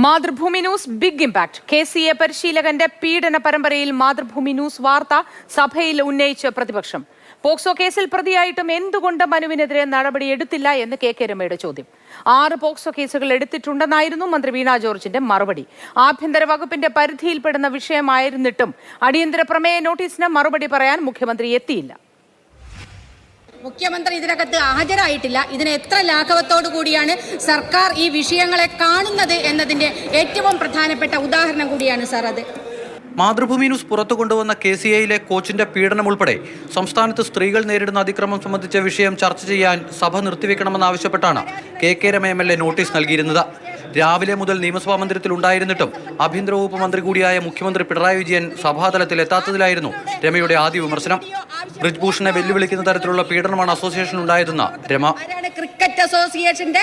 Mathrubhumi news big impact. KCA പരിശീലകന്റെ പീഡന പരമ്പരയിൽ മാതൃഭൂമി ന്യൂസ് വാർത്ത സഭയിൽ ഉന്നയിച്ച പ്രതിപക്ഷം. പോക്സോ കേസിൽ പ്രതിയായിട്ടും എന്തുകൊണ്ട് മനുവിനെതിരെ നടപടിയെടുത്തില്ല എന്ന് KK രമയുടെ ചോദ്യം. 6 പോക്സോ കേസുകൾ എടുത്തിട്ടുണ്ടെന്നായിരുന്നു മന്ത്രി വീണ ജോർജിന്റെ മറുപടി. ആഭ്യന്തര വകുപ്പിന്റെ പരിധിയിൽപ്പെടുന്ന വിഷയമായിരുന്നിട്ടും അടിയന്തര പ്രമേയ നോട്ടീസിന് മറുപടി പറയാൻ മുഖ്യമന്ത്രി എത്തിയില്ല. മുഖ്യമന്ത്രി ഇതിനകത്ത് ഹാജരായിട്ടില്ല. ഇതിന് എത്ര ലാഘവത്തോടു കൂടിയാണ് സർക്കാർ ഈ വിഷയങ്ങളെ കാണുന്നത് എന്നതിന്റെ ഏറ്റവും പ്രധാനപ്പെട്ട ഉദാഹരണം കൂടിയാണ് സാർ അത്. മാതൃഭൂമി ന്യൂസ് പുറത്തു കൊണ്ടുവന്ന KCAയിലെ കോച്ചിന്റെ പീഡനം ഉൾപ്പെടെ സംസ്ഥാനത്ത് സ്ത്രീകൾ നേരിടുന്ന അതിക്രമം സംബന്ധിച്ച വിഷയം ചർച്ച ചെയ്യാൻ സഭ നിർത്തിവെക്കണമെന്നാവശ്യപ്പെട്ടാണ് KK രമ MLA നോട്ടീസ് നൽകിയിരുന്നത്. രാവിലെ മുതൽ നിയമസഭാ മന്ദിരത്തിൽ ഉണ്ടായിരുന്നിട്ടും ആഭ്യന്തര വകുപ്പ് മന്ത്രി കൂടിയായ മുഖ്യമന്ത്രി പിണറായി വിജയൻ സഭാതലത്തിൽ എത്താത്തതിലായിരുന്നു രമയുടെ ആദ്യ വിമർശനം. ബ്രിജ്ഭൂഷണെ വെല്ലുവിളിക്കുന്ന തരത്തിലുള്ള പീഡനമാണ് അസോസിയേഷൻ ഉണ്ടായതെന്ന് രമ. ക്രിക്കറ്റ് അസോസിയേഷന്റെ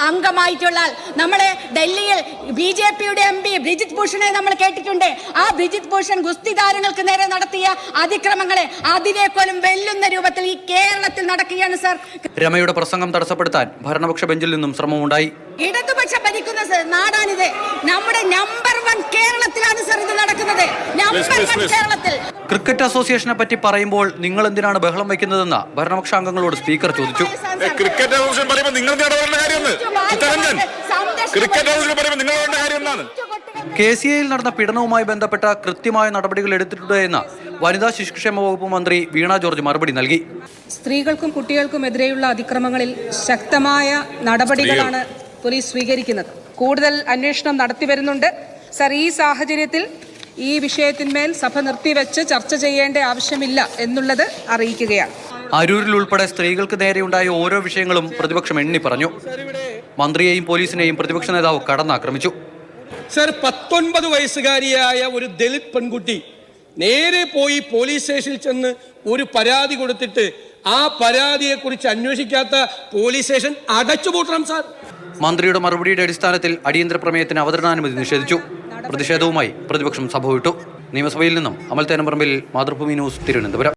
അംഗമായിട്ടുള്ള നമ്മളെ ഡൽഹിയിൽ BJPയുടെ MP ബ്രിജിത് ഭൂഷണെ നമ്മൾ കേട്ടിട്ടുണ്ട്. ആ ബ്രിജിത് ഭൂഷൺ ഗുസ്തി താരങ്ങൾക്ക് നേരെ നടത്തിയ അതിക്രമങ്ങളെ അതിനേക്കാളും വെല്ലുന്ന രൂപത്തിൽ ഈ കേരളത്തിൽ നടക്കുകയാണ് സാർ. രമയുടെ പ്രസംഗം തടസ്സപ്പെടുത്താൻ ഭരണപക്ഷ ബെഞ്ചിൽ നിന്നും ശ്രമമുണ്ടായി. ഇടതുപക്ഷം ഭരിക്കുന്ന നാടാണിത്. നമ്മുടെ നമ്പർ 1 കേരളത്തിലാണ് സാർ ഇത് നടക്കുന്നത്. നമ്പർ 1 കേരളത്തിൽ. ക്രിക്കറ്റ് അസോസിയേഷനെ പറ്റി പറയുമ്പോൾ നിങ്ങൾ എന്തിനാണ് ബഹളം വയ്ക്കുന്നതെന്ന് ഭരണപക്ഷ അംഗങ്ങളോട് സ്പീക്കർ ചോദിച്ചു. ക്രിക്കറ്റ് അസോസിയേഷൻ പറയുമ്പോൾ നിങ്ങൾ KCAയിൽ നടന്ന പീഡനവുമായി ബന്ധപ്പെട്ട കൃത്യമായ നടപടികൾ എടുത്തിട്ടുണ്ട് എന്ന് വനിതാ ശിശുക്ഷേമ വകുപ്പ് മന്ത്രി വീണ ജോർജ് മറുപടി നൽകി. സ്ത്രീകൾക്കും കുട്ടികൾക്കുമെതിരെയുള്ള അതിക്രമങ്ങളിൽ ശക്തമായ നടപടികളാണ് പോലീസ് സ്വീകരിക്കുന്നത്. കൂടുതൽ അന്വേഷണം നടത്തിവരുന്നുണ്ട്. സർ, ഈ സാഹചര്യത്തിൽ ഈ വിഷയത്തിന്മേൽ സഭ നിർത്തിവെച്ച് ചർച്ച ചെയ്യേണ്ട ആവശ്യമില്ല എന്നുള്ളത് അറിയിക്കുകയാണ്. അരൂരിൽ ഉൾപ്പെടെ സ്ത്രീകൾക്ക് നേരെയുണ്ടായ ഓരോ വിഷയങ്ങളും പ്രതിപക്ഷം എണ്ണി പറഞ്ഞു. മന്ത്രിയെയും പോലീസിനെയും പ്രതിപക്ഷ നേതാവ് കടന്നാക്രമിച്ചു. സർ, 19 വയസ്സുകാരിയായ ഒരു ദളിത് പെൺകുട്ടി നേരെ പോയി പോലീസ് സ്റ്റേഷനിൽ ചെന്ന് ഒരു പരാതി കൊടുത്തിട്ട് ആ പരാതിയെക്കുറിച്ച് അന്വേഷിക്കാത്ത പോലീസ് സ്റ്റേഷൻ അടച്ചുപൂട്ടണം സാർ. മന്ത്രിയുടെ മറുപടിയുടെ അടിസ്ഥാനത്തിൽ അടിയന്തര പ്രമേയത്തിന് അവതരണാനുമതി നിഷേധിച്ചു. പ്രതിഷേധവുമായി പ്രതിപക്ഷം സഭ വിട്ടു. നിയമസഭയിൽ നിന്നും അമൽ തേനമ്പറമ്പിൽ, മാതൃഭൂമി ന്യൂസ്, തിരുവനന്തപുരം.